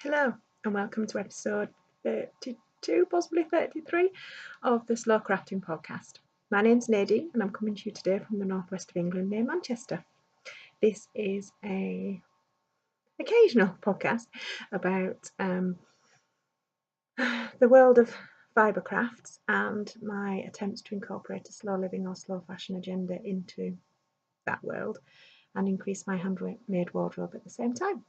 Hello and welcome to episode 32, possibly 33 of the Slow Crafting Podcast. My name's Nadine and I'm coming to you today from the northwest of England near Manchester. This is an occasional podcast about the world of fibre crafts and my attempts to incorporate a slow living or slow fashion agenda into that world and increase my handmade wardrobe at the same time.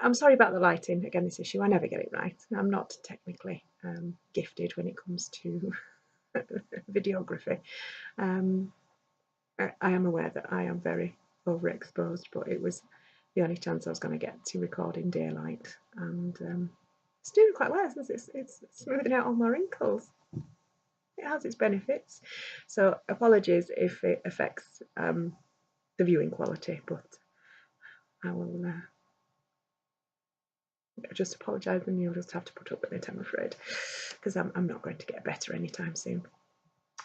I'm sorry about the lighting, again, this issue. I never get it right. I'm not technically gifted when it comes to videography. I am aware that I am very overexposed, but it was the only chance I was going to get to record in daylight. And it's doing quite well, isn't it? It's smoothing out all my wrinkles. It has its benefits. So apologies if it affects the viewing quality, but I will... I just apologise and you'll just have to put up with it, I'm afraid, because I'm not going to get better anytime soon.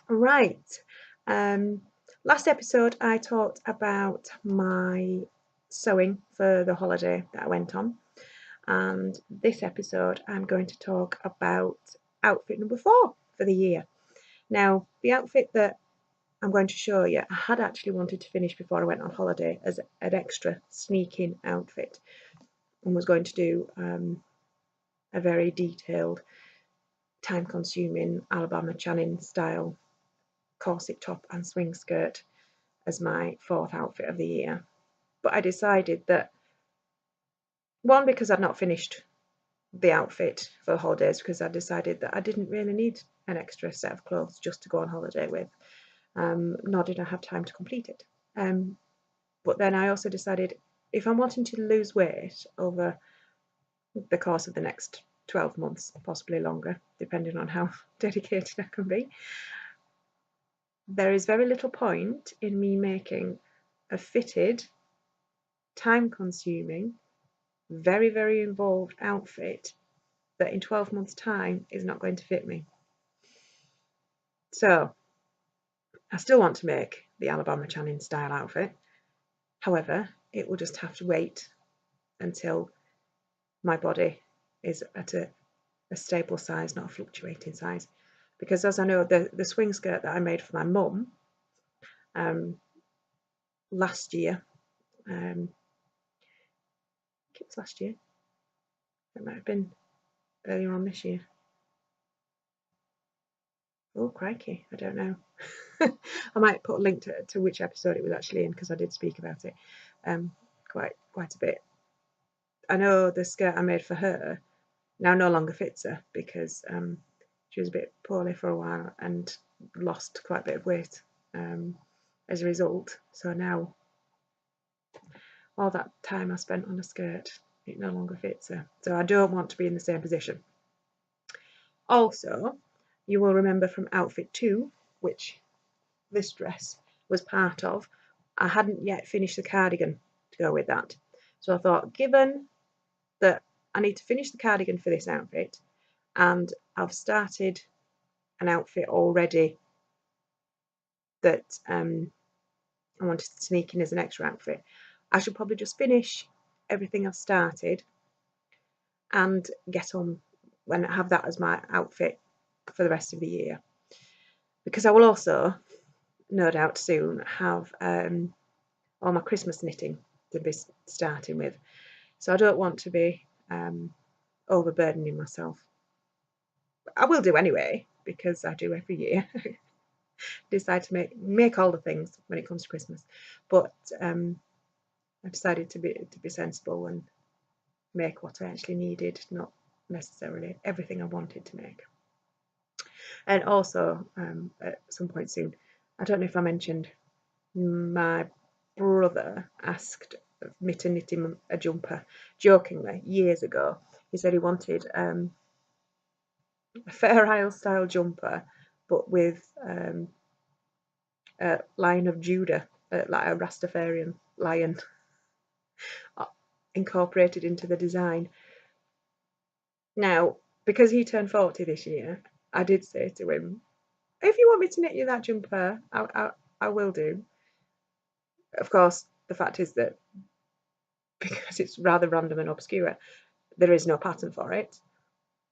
Right, last episode I talked about my sewing for the holiday that I went on, and this episode I'm going to talk about outfit number 4 for the year. Now, the outfit that I'm going to show you, I had actually wanted to finish before I went on holiday as an extra sneak-in outfit, and was going to do a very detailed, time-consuming Alabama Channing style corset top and swing skirt as my 4th outfit of the year. But I decided that, one, because I'd not finished the outfit for the holidays, because I decided that I didn't really need an extra set of clothes just to go on holiday with, nor did I have time to complete it. But then I also decided, if I'm wanting to lose weight over the course of the next 12 months, possibly longer, depending on how dedicated I can be, there is very little point in me making a fitted, time-consuming, very, very involved outfit that in 12 months' time is not going to fit me. So I still want to make the Alabama Channing style outfit. However, it will just have to wait until my body is at a stable size, not a fluctuating size. Because as I know, the swing skirt that I made for my mum last year, I think it was last year, it might have been earlier on this year. Oh, crikey, I don't know. I might put a link to which episode it was actually in, because I did speak about it quite a bit. I know the skirt I made for her now no longer fits her, because she was a bit poorly for a while and lost quite a bit of weight as a result. So now all that time I spent on a skirt, it no longer fits her. So I don't want to be in the same position. Also, you will remember from outfit 2, which this dress was part of, I hadn't yet finished the cardigan to go with that. So I thought, given that I need to finish the cardigan for this outfit, and I've started an outfit already that I wanted to sneak in as an extra outfit, I should probably just finish everything I've started and get on when I have that as my outfit for the rest of the year. Because I will also, no doubt, soon have all my Christmas knitting to be starting with. So I don't want to be overburdening myself. I will do anyway, because I do every year. Decide to make all the things when it comes to Christmas, but I decided to be sensible and make what I actually needed, not necessarily everything I wanted to make. And also, at some point soon, I don't know if I mentioned, my brother asked me to knit him a jumper jokingly years ago. He said he wanted a Fair Isle style jumper, but with a Lion of Judah, like a Rastafarian lion, incorporated into the design. Now, because he turned 40 this year, I did say to him, if you want me to knit you that jumper, I will do. Of course, the fact is that because it's rather random and obscure. There is no pattern for it.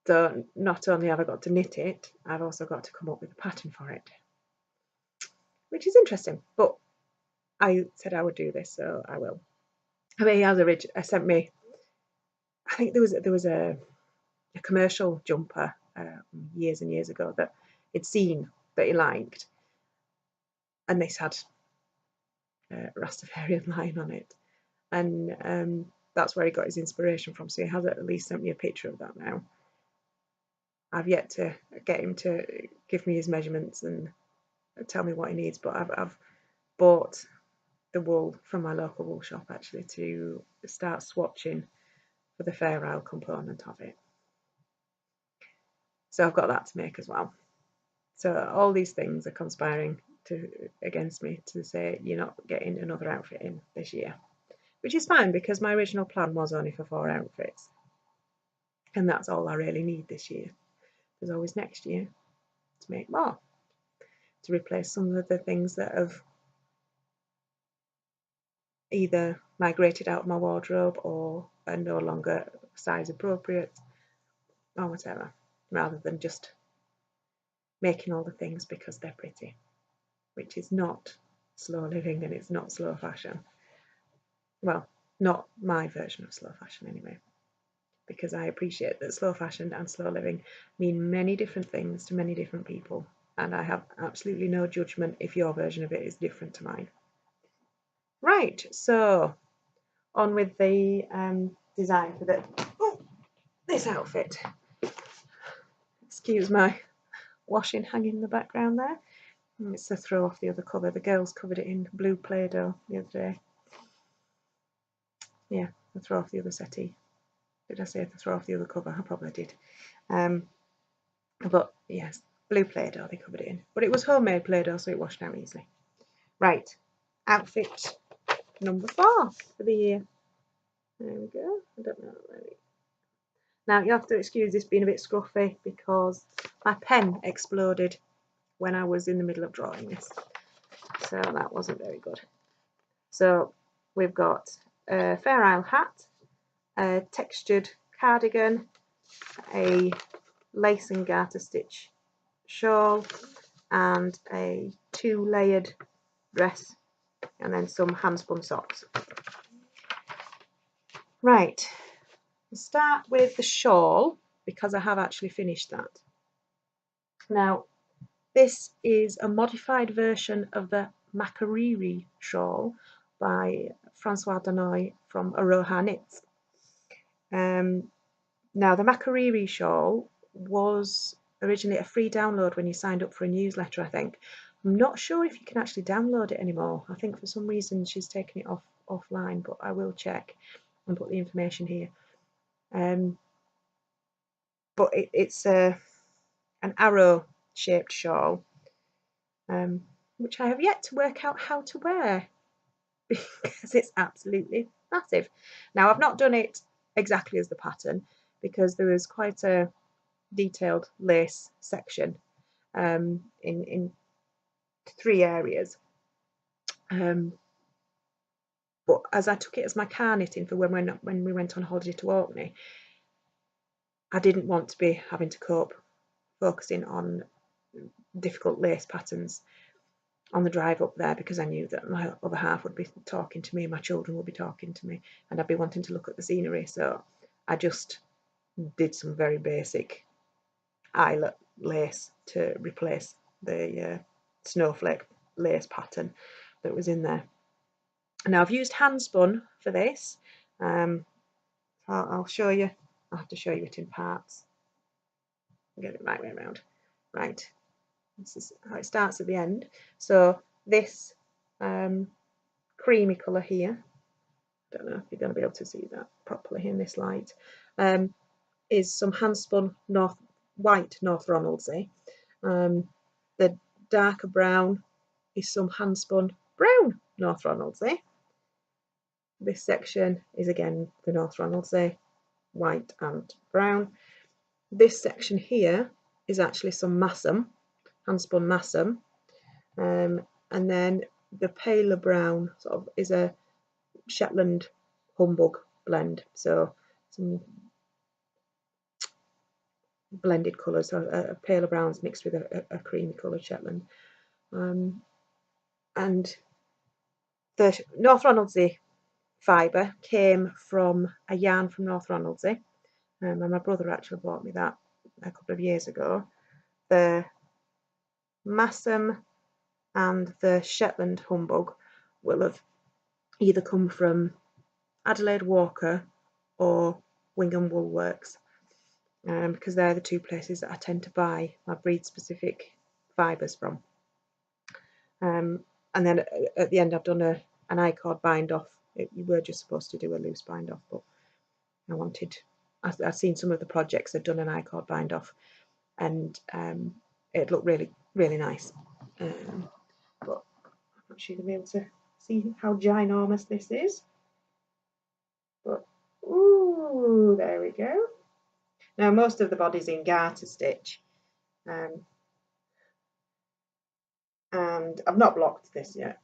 So not only have I got to knit it, I've also got to come up with a pattern for it, which is interesting. But I said I would do this, so I will. I mean, he has sent me. I think there was a commercial jumper years and years ago that he'd seen that he liked, and this had Rastafarian line on it, and that's where he got his inspiration from. So he has at least sent me a picture of that now. I've yet to get him to give me his measurements and tell me what he needs, but I've bought the wool from my local wool shop actually to start swatching for the Fair Isle component of it. So I've got that to make as well. So all these things are conspiring against me to say you're not getting another outfit in this year, which is fine because my original plan was only for 4 outfits, and that's all I really need this year. There's always next year to make more, to replace some of the things that have either migrated out of my wardrobe or are no longer size appropriate or whatever, rather than just making all the things because they're pretty, which is not slow living and it's not slow fashion. Well, not my version of slow fashion anyway, because I appreciate that slow fashion and slow living mean many different things to many different people, and I have absolutely no judgment if your version of it is different to mine. Right, so on with the design for this outfit. Excuse my washing hanging in the background there. It's to throw off the other cover. The girls covered it in blue Play-Doh the other day. Yeah, to throw off the other settee. Did I say to throw off the other cover? I probably did. But yes, blue Play-Doh they covered it in. But it was homemade Play-Doh, so it washed out easily. Right, outfit number 4 for the year. There we go. I don't know. Now you have to excuse this being a bit scruffy because my pen exploded when I was in the middle of drawing this, so that wasn't very good. So we've got a Fair Isle hat, a textured cardigan, a lace and garter stitch shawl, and a 2-layered dress, and then some handspun socks. Right, we'll start with the shawl because I have actually finished that. Now, this is a modified version of the Makariri shawl by Francois Danoy from Aroha Knits. Now, the Makariri shawl was originally a free download when you signed up for a newsletter, I think. I'm not sure if you can actually download it anymore. I think for some reason she's taken it offline, but I will check and put the information here. But it's an arrow-shaped shawl, which I have yet to work out how to wear because it's absolutely massive. Now, I've not done it exactly as the pattern because there is quite a detailed lace section in 3 areas. But as I took it as my car knitting for when we went on holiday to Orkney, I didn't want to be having to cope focusing on difficult lace patterns on the drive up there, because I knew that my other half would be talking to me, my children would be talking to me, and I'd be wanting to look at the scenery. So I just did some very basic eyelet lace to replace the snowflake lace pattern that was in there. Now I've used handspun for this. I'll show you. I'll have to show you it in parts. Get it right way around. Right. This is how it starts at the end. So this creamy colour here, I don't know if you're going to be able to see that properly in this light, is some handspun white North Ronaldsay. The darker brown is some handspun brown North Ronaldsay. This section is again the North Ronaldsay, white and brown. This section here is actually some Massam, handspun Massam, and then the paler brown sort of is a Shetland humbug blend, so some blended colours, so a paler browns mixed with a creamy coloured Shetland. And the North Ronaldsay fibre came from a yarn from North Ronaldsay, and my brother actually bought me that a couple of years ago. The Massam and the Shetland Humbug will have either come from Adelaide Walker or Wingham Wool Works, because they're the two places that I tend to buy my breed specific fibres from. And then at the end I've done an I-cord bind off. You were just supposed to do a loose bind off, but I've seen some of the projects that done an I-cord bind off, and it looked really, really nice. But I'm not sure you'll be able to see how ginormous this is. But ooh, there we go. Now most of the body's in garter stitch, and I've not blocked this yet.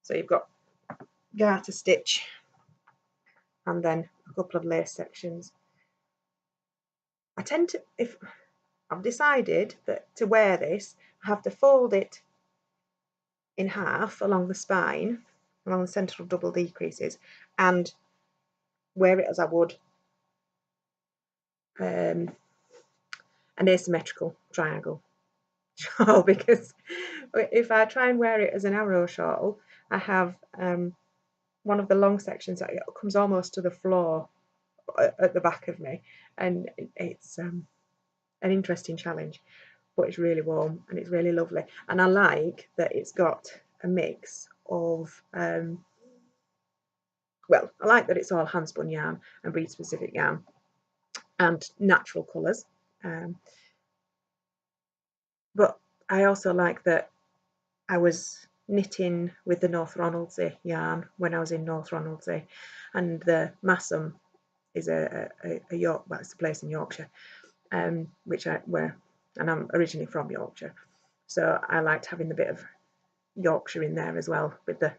So you've got garter stitch and then a couple of lace sections. I tend to, if I've decided that to wear this, I have to fold it in half along the spine, along the central double decreases, and wear it as I would an asymmetrical triangle shawl, because if I try and wear it as an arrow shawl, I have one of the long sections that comes almost to the floor at the back of me, and it's an interesting challenge, but it's really warm and it's really lovely, and I like that it's got a mix of well, I like that it's all hand spun yarn and breed specific yarn and natural colours, but I also like that I was knitting with the North Ronaldsay yarn when I was in North Ronaldsay, and the Massam is a York, well, it's a place in Yorkshire, which and I'm originally from Yorkshire, so I liked having the bit of Yorkshire in there as well with the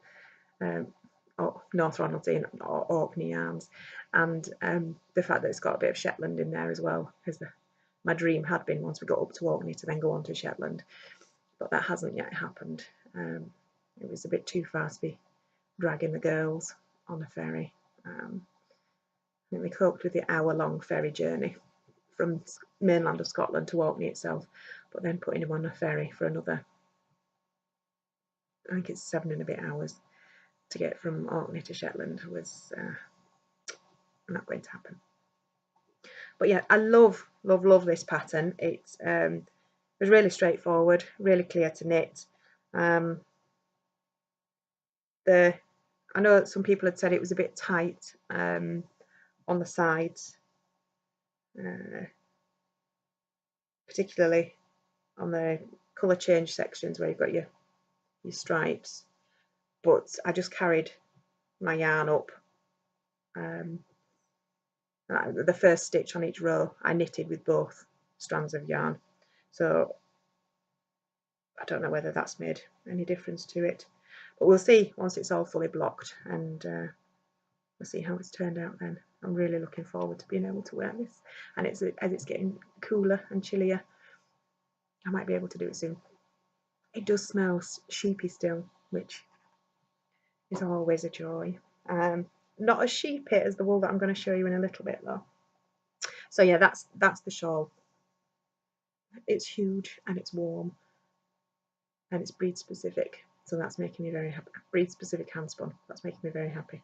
North Ronaldsay or Orkney yarns, and the fact that it's got a bit of Shetland in there as well, because my dream had been, once we got up to Orkney, to then go on to Shetland, but that hasn't yet happened. It was a bit too far to be dragging the girls on a ferry. I think we coped with the hour-long ferry journey from mainland of Scotland to Orkney itself, but then putting them on a ferry for another, I think it's 7 and a bit hours to get from Orkney to Shetland was not going to happen. But yeah, I love this pattern. It was really straightforward, really clear to knit. I know some people had said it was a bit tight on the sides, particularly on the colour change sections where you've got your stripes, but I just carried my yarn up. The first stitch on each row I knitted with both strands of yarn, so I don't know whether that's made any difference to it, but we'll see once it's all fully blocked, and we'll see how it's turned out then. I'm really looking forward to being able to wear this, and as it's getting cooler and chillier, I might be able to do it soon. It does smell sheepy still, which is always a joy. Not as sheepy as the wool that I'm going to show you in a little bit though. So yeah, that's the shawl. It's huge and it's warm and it's breed specific, so that's making me very happy. Breed specific hand spun, that's making me very happy.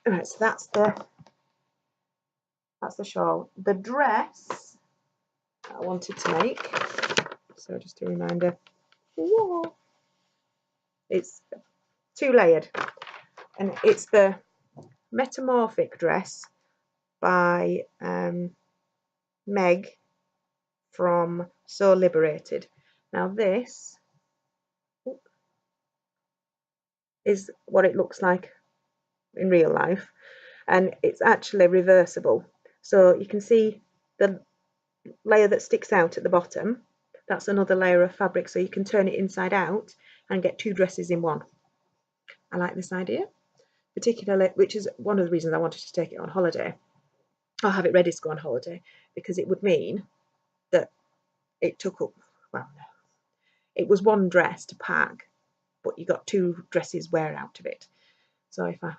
Right, so that's the shawl. The dress I wanted to make, so just a reminder, whoa, it's 2-layered, and it's the Metamorphic dress by Meg from So Liberated. Now this is what it looks like in real life, and it's actually reversible, so you can see the layer that sticks out at the bottom, that's another layer of fabric, so you can turn it inside out and get 2 dresses in one. I like this idea, particularly, which is one of the reasons I wanted to take it on holiday, or have it ready to go on holiday, because it would mean that it took up, well, no, it was one dress to pack, but you got 2 dresses wear out of it. So if I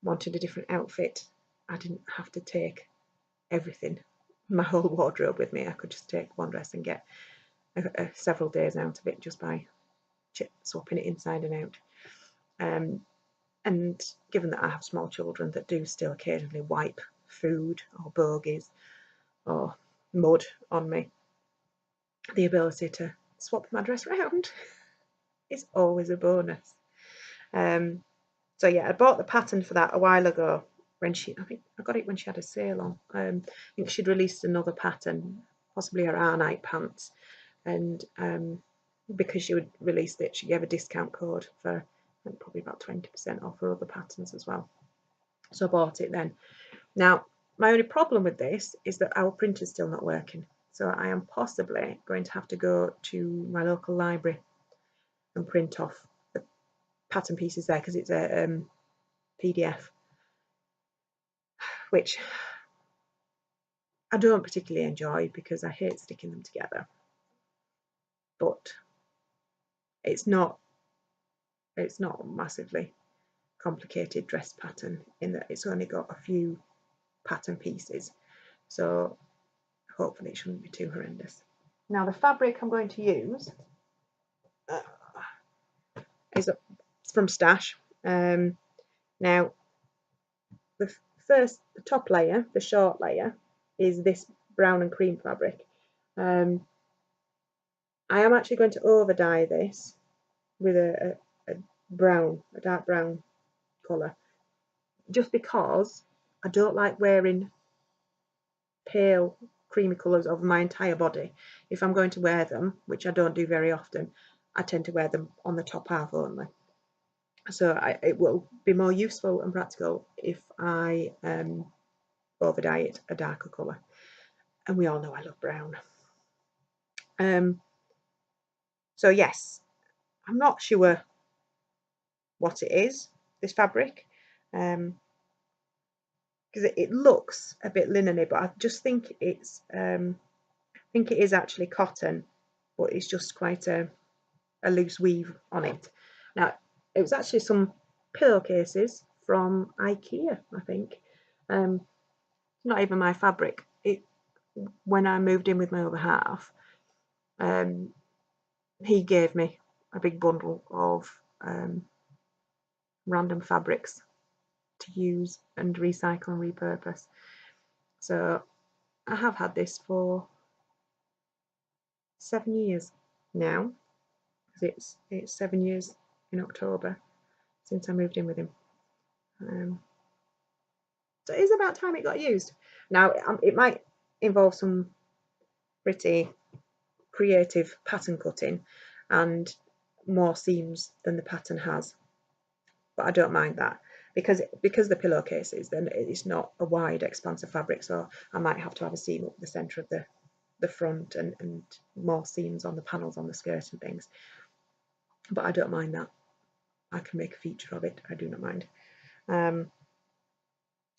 wanted a different outfit, I didn't have to take everything, my whole wardrobe with me. I could just take one dress and get several days out of it just by swapping it inside and out. And given that I have small children that do still occasionally wipe food or bogies or mud on me, the ability to swap my dress around is always a bonus. So yeah, I bought the pattern for that a while ago when I think I got it when she had a sale on. I think she'd released another pattern, possibly her R-night pants, and because she would released it, she gave a discount code for probably about 20% off her other patterns as well. So I bought it then. Now, my only problem with this is that our printer's still not working. So I am possibly going to have to go to my local library and print off the pattern pieces there, because it's a PDF, which I don't particularly enjoy because I hate sticking them together. But it's not a massively complicated dress pattern in that it's only got a few pattern pieces, so hopefully it shouldn't be too horrendous. Now the fabric I'm going to use is from Stash. Now the top layer, the short layer, is this brown and cream fabric. I am actually going to over dye this with a dark brown colour, just because I don't like wearing pale creamy colours over my entire body. If I'm going to wear them, which I don't do very often, I tend to wear them on the top half only. So it will be more useful and practical if I over dye it a darker colour. And we all know I love brown. So yes, I'm not sure what it is, this fabric, because it looks a bit linen-y, but I just think it's I think it is actually cotton, but it's just quite a loose weave on it. Now, it was actually some pillowcases from IKEA, I think. Not even my fabric. When I moved in with my other half, he gave me a big bundle of random fabrics to use and recycle and repurpose. So I have had this for 7 years now, because it's 7 years in October since I moved in with him. So it is about time it got used. Now it might involve some pretty creative pattern cutting and more seams than the pattern has, but I don't mind that, because the pillowcases, then it's not a wide expanse of fabric, so I might have to have a seam up the centre of the front and more seams on the panels on the skirt and things, but I don't mind that. I can make a feature of it. I do not mind.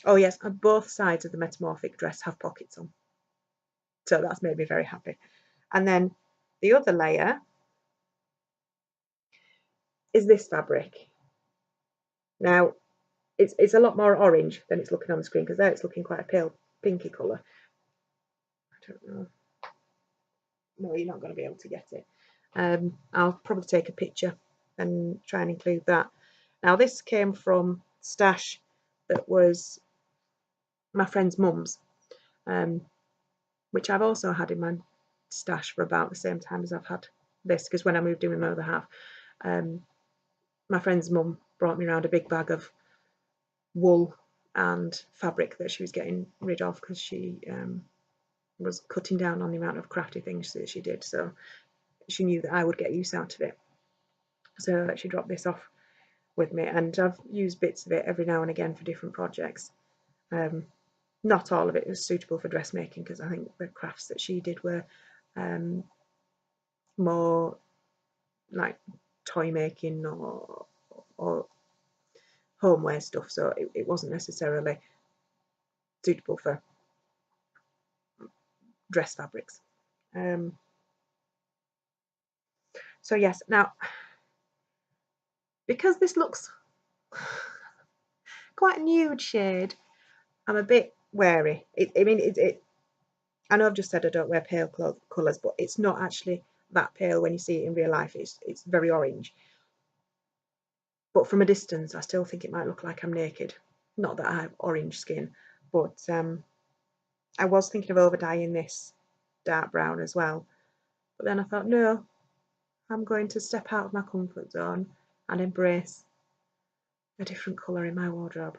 Oh yes, and both sides of the metamorphic dress have pockets on, so that's made me very happy. And then the other layer is this fabric. Now it's a lot more orange than it's looking on the screen, because there it's looking quite a pale pinky colour. I don't know. No, you're not going to be able to get it. I'll probably take a picture and try and include that. Now this came from Stash that was my friend's mum's, which I've also had in my stash for about the same time as I've had this, because when I moved in with my other half, my friend's mum brought me around a big bag of wool and fabric that she was getting rid of, because she was cutting down on the amount of crafty things that she did, so she knew that I would get use out of it. So she dropped this off with me, and I've used bits of it every now and again for different projects. Not all of it was suitable for dressmaking, because I think the crafts that she did were more like toy making or homeware stuff, so it wasn't necessarily suitable for dress fabrics. So yes, now because this looks quite a nude shade, I'm a bit wary. I know I've just said I don't wear pale colours, but it's not actually that pale when you see it in real life. It's very orange. But from a distance, I still think it might look like I'm naked. Not that I have orange skin, but I was thinking of over dyeing this dark brown as well. But then I thought, no, I'm going to step out of my comfort zone and embrace a different colour in my wardrobe.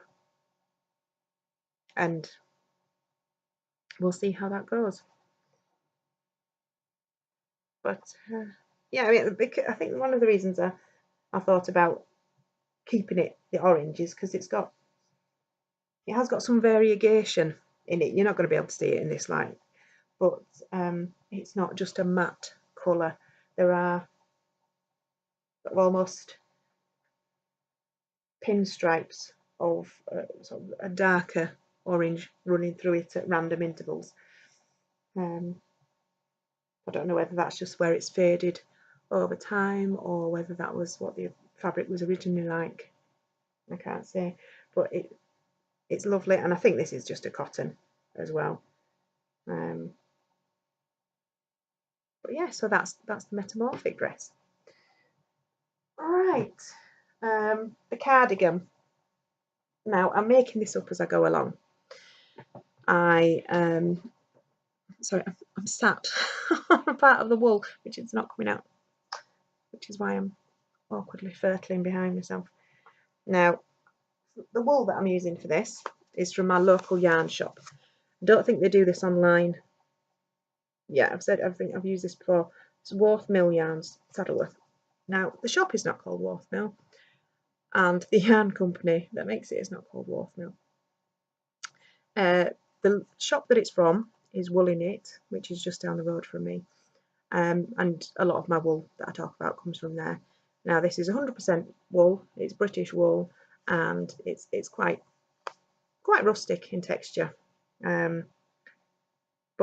And we'll see how that goes. But yeah, I mean, I think one of the reasons I thought about keeping it the orange is because it has got some variegation in it. You're not going to be able to see it in this light, but it's not just a matte colour. There are almost pinstripes of sort of a darker orange running through it at random intervals. I don't know whether that's just where it's faded over time or whether that was what the fabric was originally like. I can't say, but it's lovely, and I think this is just a cotton as well. But yeah, so that's the metamorphic dress. All right, the cardigan. Now I'm making this up as I go along. Sorry, I'm sat on a part of the wool which is not coming out, which is why I'm awkwardly fertling behind myself. Now, the wool that I'm using for this is from my local yarn shop. I don't think they do this online. Yeah, I think I've used this before. It's Worth Mill Yarns, Saddleworth. Now, the shop is not called Worth Mill, and the yarn company that makes it is not called Worth Mill. The shop that it's from is Woolly Knit, which is just down the road from me. And a lot of my wool that I talk about comes from there. Now, this is 100% wool. It's British wool, and it's quite rustic in texture. But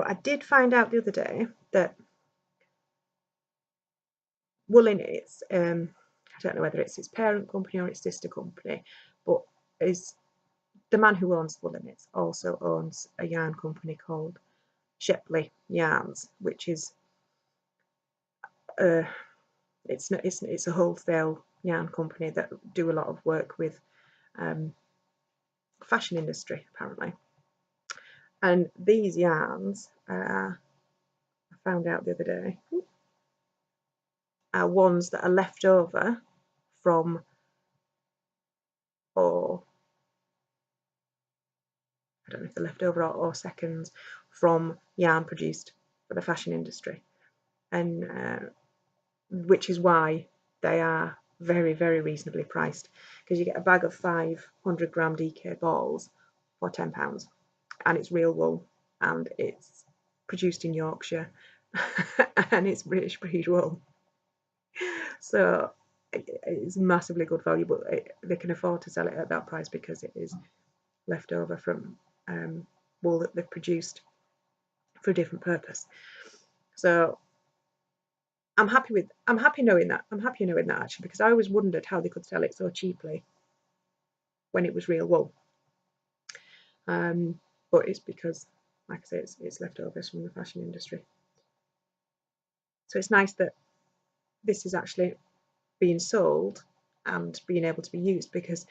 I did find out the other day that Woolly Knits, I don't know whether it's its parent company or its sister company, but is the man who owns Woolly Knits also owns a yarn company called Shepley Yarns, which is it's a wholesale yarn company that do a lot of work with fashion industry apparently. And these yarns, I found out the other day, are ones that are left over from, or I don't know if they're left over or seconds from yarn produced for the fashion industry, and which is why they are very, very reasonably priced, because you get a bag of 500-gram DK balls for £10, and it's real wool, and it's produced in Yorkshire, and it's British breed wool. So it's massively good value, but they can afford to sell it at that price because it is left over from wool that they've produced for a different purpose. So I'm happy knowing that. I'm happy knowing that actually, because I always wondered how they could sell it so cheaply when it was real wool. But it's because, like I say, it's leftovers from the fashion industry. So it's nice that this is actually being sold and being able to be used, because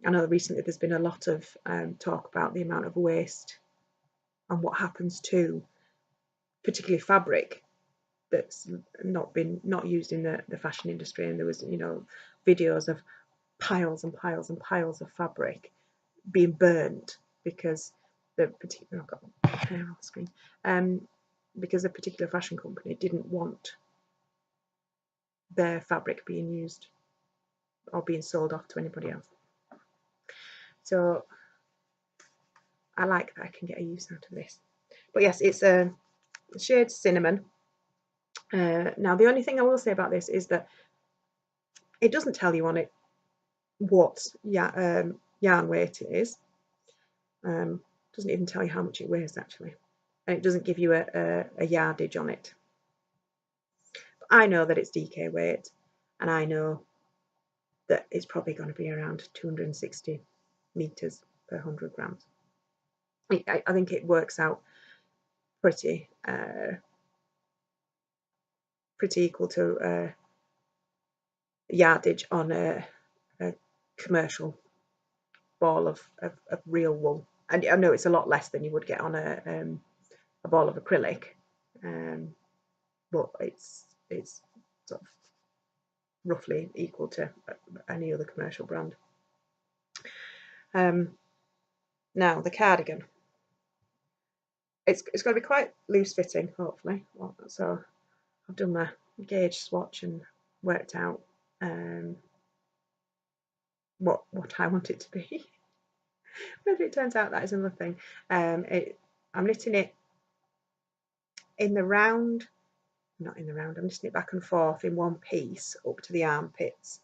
I know recently there's been a lot of talk about the amount of waste and what happens to particularly fabric that's not used in the fashion industry, and there was videos of piles and piles and piles of fabric being burnt because the particular I've got hair on the screen because a particular fashion company didn't want their fabric being used or being sold off to anybody else. So I like that I can get a use out of this. But yes, it's a shade Cinnamon. Now the only thing I will say about this is that it doesn't tell you on it what yarn weight it is. Doesn't even tell you how much it weighs actually, and it doesn't give you a yardage on it. But I know that it's DK weight, and I know that it's probably going to be around 260 meters per 100 grams. I think it works out pretty equal to yardage on a commercial ball of real wool. And I know it's a lot less than you would get on a ball of acrylic, but it's sort of roughly equal to any other commercial brand. Now the cardigan, it's going to be quite loose fitting, hopefully. So I've done my gauge swatch and worked out what I want it to be. Whether it turns out that is another thing. I'm knitting it in the round, not in the round, I'm knitting it back and forth in one piece up to the armpits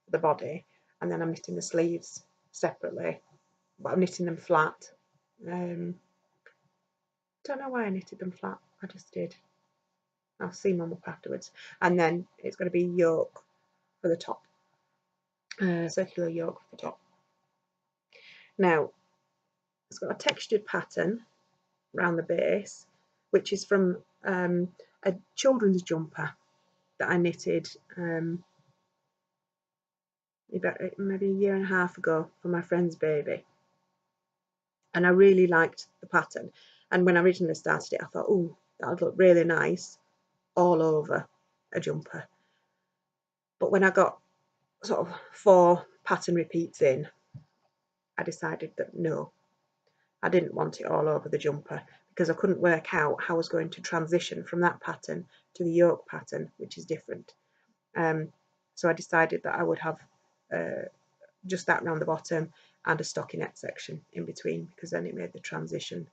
for the body, and then I'm knitting the sleeves separately, but I'm knitting them flat. Don't know why I knitted them flat, I just did. I'll seam them up afterwards. And then it's going to be yoke for the top, circular yoke for the top. Now it's got a textured pattern around the base, which is from a children's jumper that I knitted maybe a year and a half ago for my friend's baby, and I really liked the pattern. And when I originally started it, I thought, oh, that would look really nice all over a jumper. But when I got sort of 4 pattern repeats in, I decided that no, I didn't want it all over the jumper, because I couldn't work out how I was going to transition from that pattern to the yoke pattern, which is different. So I decided that I would have just that round the bottom and a stockinette section in between, because then it made the transition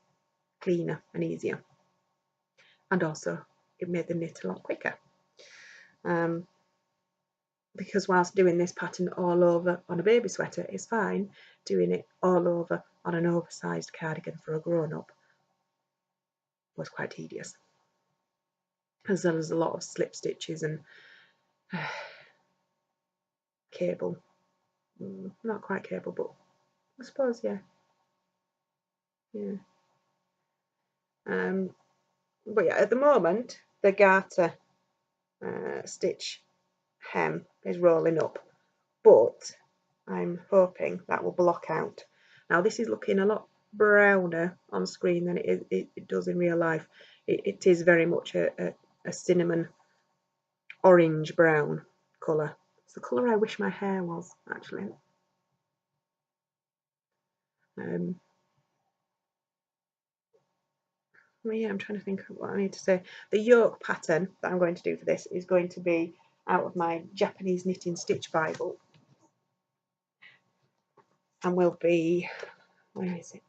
cleaner and easier, and also it made the knit a lot quicker. Because whilst doing this pattern all over on a baby sweater is fine, doing it all over on an oversized cardigan for a grown-up was quite tedious, as there was a lot of slip stitches and cable, not quite cable, but I suppose, yeah. But yeah, at the moment the garter stitch hem is rolling up, but I'm hoping that will block out. Now this is looking a lot browner on screen than it does in real life. It is very much a cinnamon orange brown colour. It's the colour I wish my hair was, actually. Well, yeah, I'm trying to think of what I need to say. The yoke pattern that I'm going to do for this is going to be out of my Japanese Knitting Stitch Bible, and will be, where is it?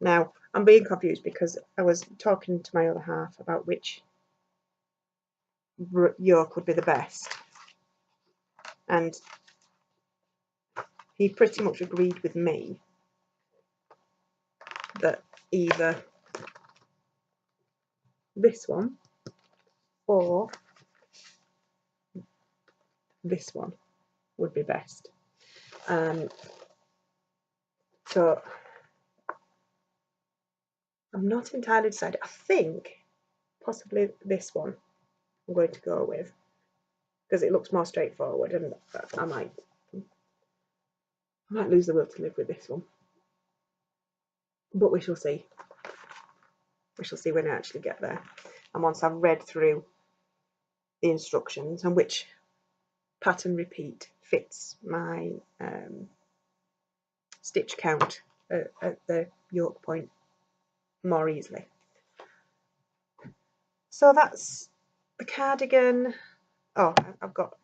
Now I'm being confused because I was talking to my other half about which yoke would be the best, and he pretty much agreed with me that either this one or this one would be best. So I'm not entirely decided. I think possibly this one I'm going to go with, because it looks more straightforward, and I might lose the will to live with this one, but we shall see. We shall see when I actually get there, and once I've read through the instructions and which pattern repeat fits my stitch count at the yoke point more easily. So that's the cardigan. Oh, I've got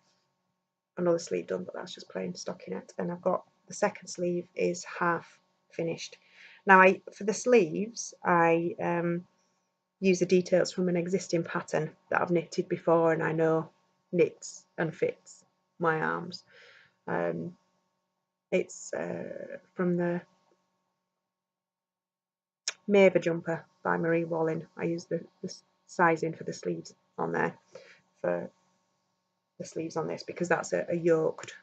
another sleeve done, but that's just plain stockinette. And I've got the second sleeve is half finished. Now for the sleeves I use the details from an existing pattern that I've knitted before and I know knits and fits my arms. It's from the Maver jumper by Marie Wallin. I use the sizing for the sleeves on there, for the sleeves on this, because that's a yoked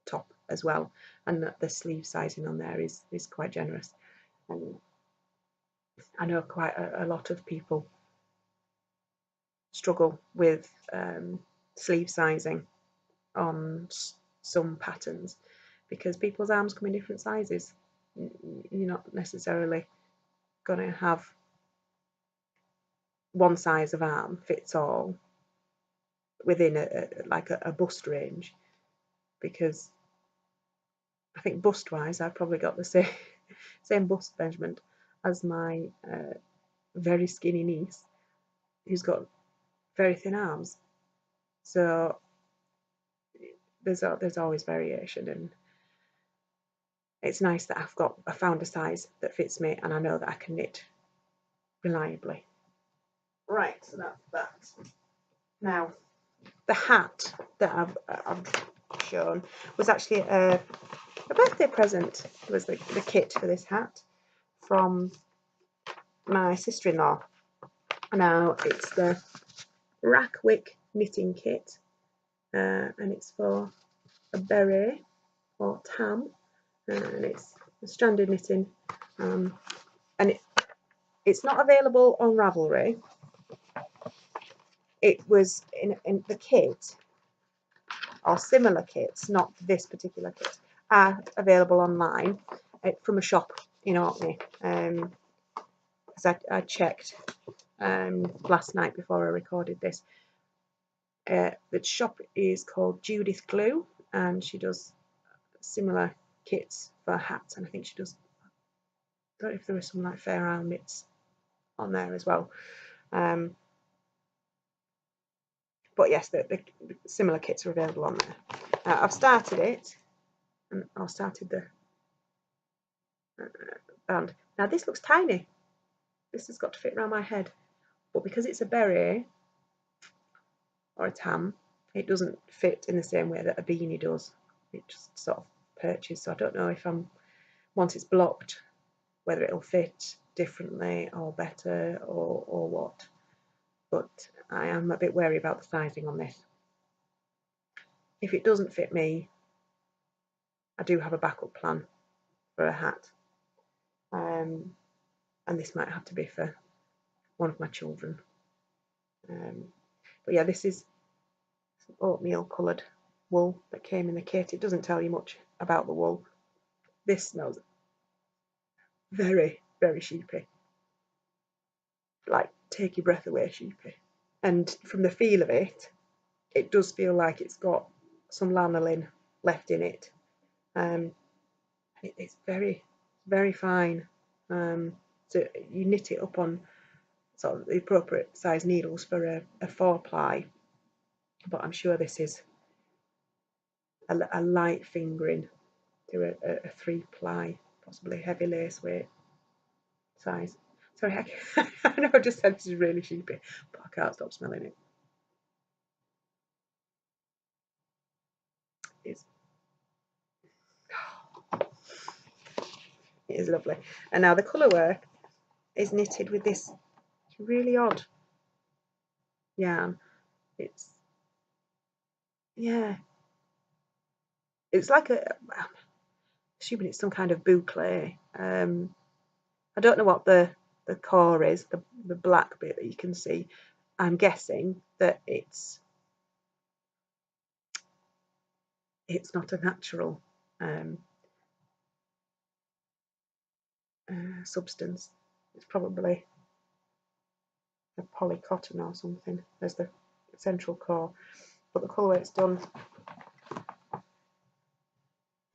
top as well, and the sleeve sizing on there is quite generous. And I know quite a lot of people struggle with sleeve sizing on some patterns because people's arms come in different sizes. You're not necessarily going to have one size of arm fits all within a bust range, because I think bust wise I've probably got the same bust measurement as my very skinny niece who's got very thin arms. So there's always variation, and it's nice that I found a size that fits me and I know that I can knit reliably. Right, so that's that. Now the hat that I've shown was actually a birthday present. It was the kit for this hat from my sister-in-law. Now it's the Rackwick knitting kit, and it's for a beret or tam, and it's a stranded knitting, and it's not available on Ravelry. It was in the kit, or similar kits, not this particular kit, are available online from a shop in Orkney. Because I checked last night before I recorded this. The shop is called Judith Glue, and she does similar kits for hats, and I think she does, I don't know if there are some like Fair Isle knits on there as well. But yes, the similar kits are available on there. I've started it, and I started the band. Now this looks tiny. This has got to fit around my head, but because it's a beret or a tam, it doesn't fit in the same way that a beanie does. It just sort of perches. So I don't know if once it's blocked, whether it'll fit differently or better or what. But I am a bit wary about the sizing on this. If it doesn't fit me, I do have a backup plan for a hat, and this might have to be for one of my children. But yeah, this is oatmeal coloured wool that came in the kit. It doesn't tell you much about the wool. This smells very, very sheepy, like take your breath away sheepy. And from the feel of it, it does feel like it's got some lanolin left in it. It's very, very fine. So you knit it up on sort of the appropriate size needles for a 4-ply, but I'm sure this is a light fingering to a 3-ply, possibly heavy lace weight size. Sorry, I know I just said this is really sheepy, but I can't stop smelling it. It is lovely. And now the colour work is knitted with this really odd yarn. It's like I'm assuming it's some kind of boucle. I don't know what the core is, the black bit that you can see. I'm guessing that it's not a natural substance. It's probably a polycotton or something as the central core. But the colourway it's done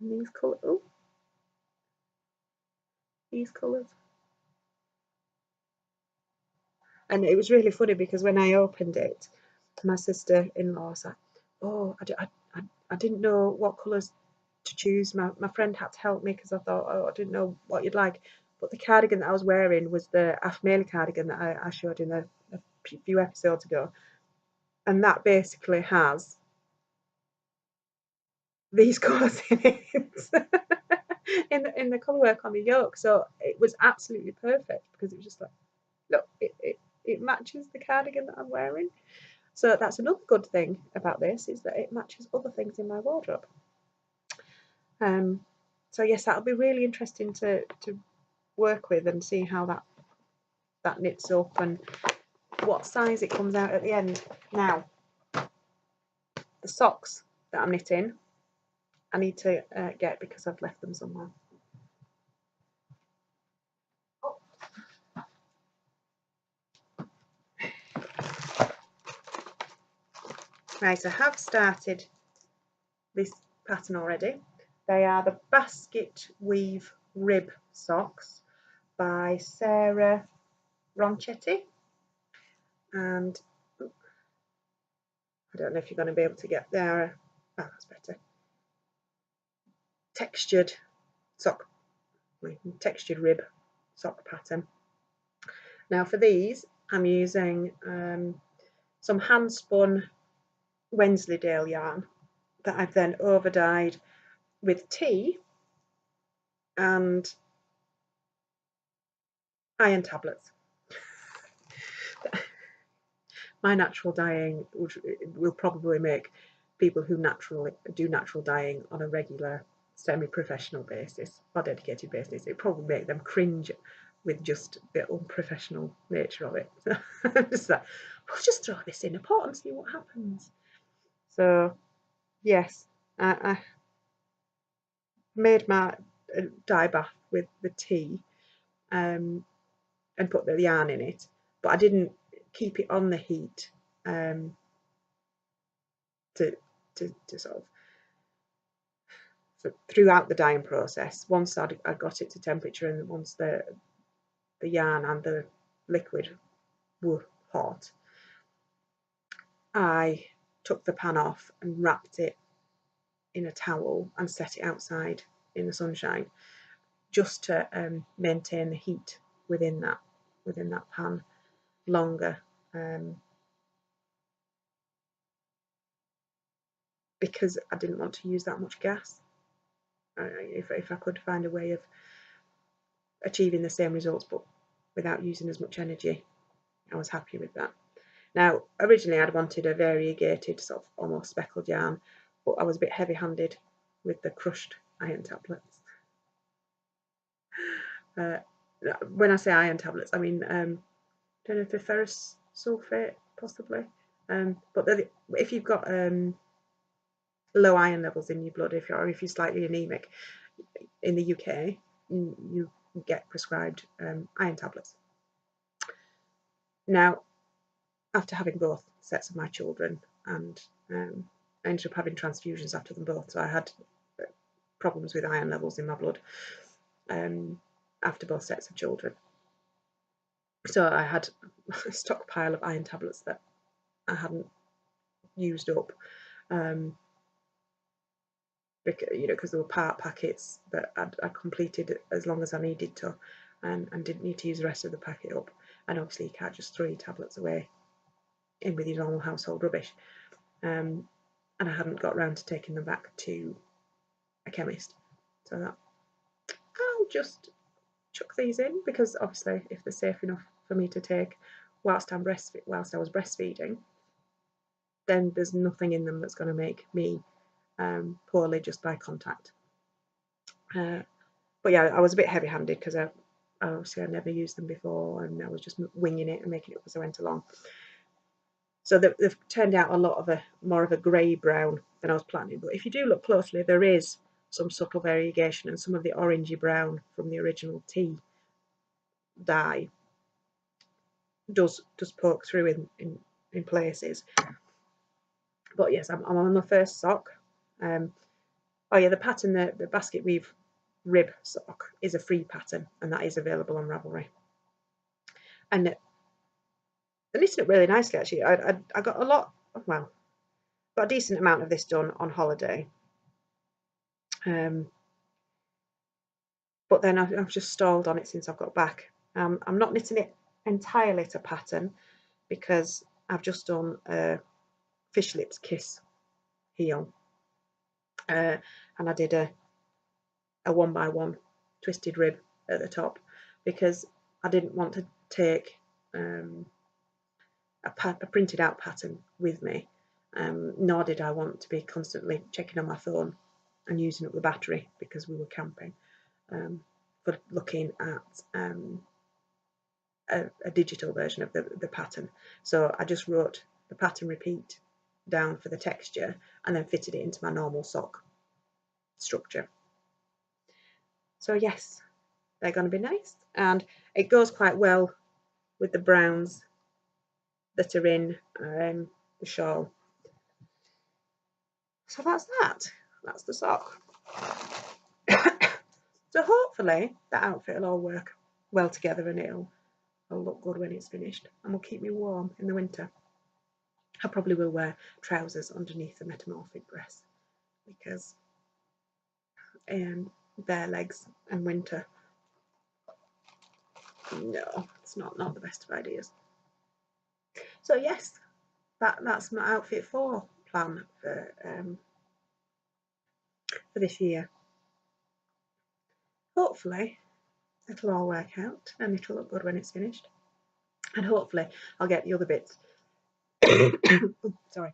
in these colours. Oh, these colours. And it was really funny because when I opened it, my sister-in-law said, "Oh, I didn't know what colours to choose. My friend had to help me because I thought, oh, I didn't know what you'd like. But the cardigan that I was wearing was the Afmeli cardigan that I showed in a few episodes ago. And that basically has these colours in it. in the colourwork on the yoke. So it was absolutely perfect because it was just like, look, it matches the cardigan that I'm wearing. So that's another good thing about this, is that it matches other things in my wardrobe. So yes, that'll be really interesting to work with and see how that knits up and what size it comes out at the end. Now, the socks that I'm knitting, I need to get because I've left them somewhere. Right, I have started this pattern already. They are the basket weave rib socks by Sarah Ronchetti, and I don't know if you're going to be able to get there. Oh, that's better. Textured rib sock pattern. Now for these, I'm using some hand spun Wensleydale yarn that I've then over dyed with tea and iron tablets. My natural dyeing will probably make people who do natural dyeing on a regular semi-professional basis or dedicated basis, it probably make them cringe with just the unprofessional nature of it. Just like, we'll just throw this in a pot and see what happens. So yes, I made my dye bath with the tea and put the yarn in it, but I didn't keep it on the heat to sort of throughout the dyeing process. Once I got it to temperature and once the yarn and the liquid were hot, I took the pan off and wrapped it in a towel and set it outside in the sunshine just to maintain the heat within that pan longer, because I didn't want to use that much gas. If I could find a way of achieving the same results but without using as much energy, I was happy with that. Now, originally I'd wanted a variegated sort of almost speckled yarn, but I was a bit heavy-handed with the crushed iron tablets. When I say iron tablets, I mean, I don't know if they're ferrous sulfate, possibly. But if you've got low iron levels in your blood, if you're slightly anemic, in the UK, you get prescribed iron tablets. Now, after having both sets of my children, and I ended up having transfusions after them both, so I had problems with iron levels in my blood after both sets of children. So I had a stockpile of iron tablets that I hadn't used up, because there were part packets that I completed as long as I needed to, and didn't need to use the rest of the packet up. And obviously you can't just throw your tablets away in with your normal household rubbish. And I hadn't got around to taking them back to a chemist, so that I'll just chuck these in, because obviously if they're safe enough for me to take whilst I was breastfeeding, then there's nothing in them that's going to make me poorly just by contact. But yeah, I was a bit heavy-handed because obviously I'd never used them before, and I was just winging it and making it up as I went along. So they've turned out a lot of more of a grey brown than I was planning. But if you do look closely, there is some subtle variegation, and some of the orangey brown from the original tea dye does poke through in places. But yes, I'm on the first sock. Oh yeah, the pattern, the basket weave rib sock, is a free pattern, and that is available on Ravelry. And they knitted it really nicely, actually. I got a lot. Well, got a decent amount of this done on holiday. But then I've just stalled on it since I've got back. I'm not knitting it entirely to pattern because I've just done a fish lips kiss heel, and I did a 1x1 twisted rib at the top because I didn't want to take a printed out pattern with me, nor did I want to be constantly checking on my phone and using up the battery because we were camping, for looking at a digital version of the pattern. So I just wrote the pattern repeat down for the texture and then fitted it into my normal sock structure. So yes, they're going to be nice, and it goes quite well with the browns that are in the shawl. So that's that. That's the sock. So hopefully that outfit will all work well together and it'll look good when it's finished and will keep me warm in the winter. I probably will wear trousers underneath the metamorphic dress because bare legs and winter, no, it's not the best of ideas. So yes, that's my outfit 4 plan for this year. Hopefully it'll all work out and it'll look good when it's finished, and hopefully I'll get the other bits sorry,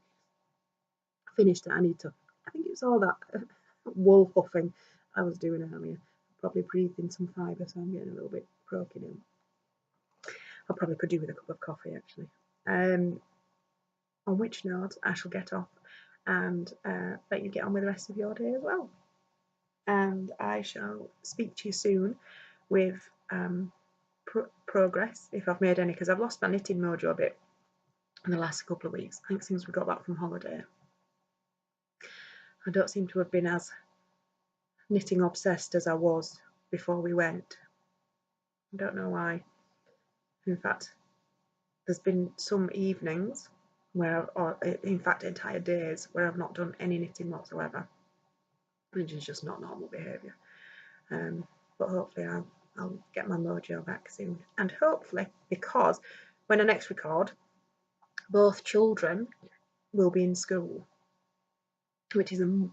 finished that I need to. I think it was all that wool huffing I was doing earlier. Probably breathed in some fibre, so I'm getting a little bit croaky now. I probably could do with a cup of coffee actually. On which note I shall get off and let you get on with the rest of your day as well. And I shall speak to you soon with progress, if I've made any, because I've lost my knitting mojo a bit in the last couple of weeks. I think since we got back from holiday, I don't seem to have been as knitting obsessed as I was before we went. I don't know why. In fact, there's been some evenings where, or in fact entire days, where I've not done any knitting whatsoever, which is just not normal behaviour. But hopefully I'll get my mojo back soon, and hopefully, because when I next record, both children will be in school, which is a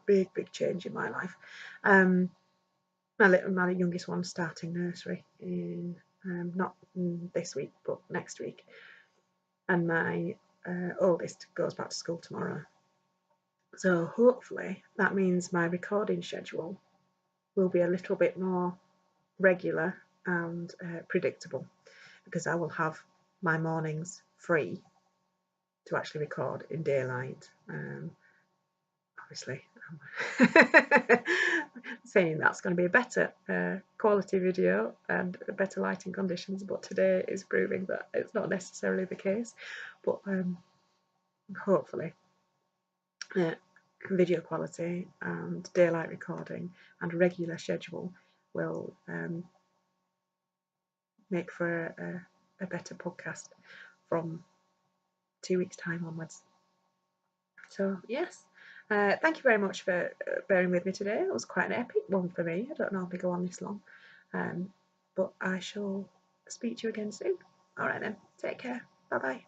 big change in my life. My youngest one's starting nursery in not this week but next week, and my oldest goes back to school tomorrow. So hopefully that means my recording schedule will be a little bit more regular and predictable, because I will have my mornings free to actually record in daylight. Obviously, saying that's going to be a better quality video and better lighting conditions, but today is proving that it's not necessarily the case. But hopefully video quality and daylight recording and regular schedule will make for a better podcast from 2 weeks' time onwards. So yes, thank you very much for bearing with me today. It was quite an epic one for me. I don't normally go on this long, but I shall speak to you again soon. All right then, take care. Bye bye.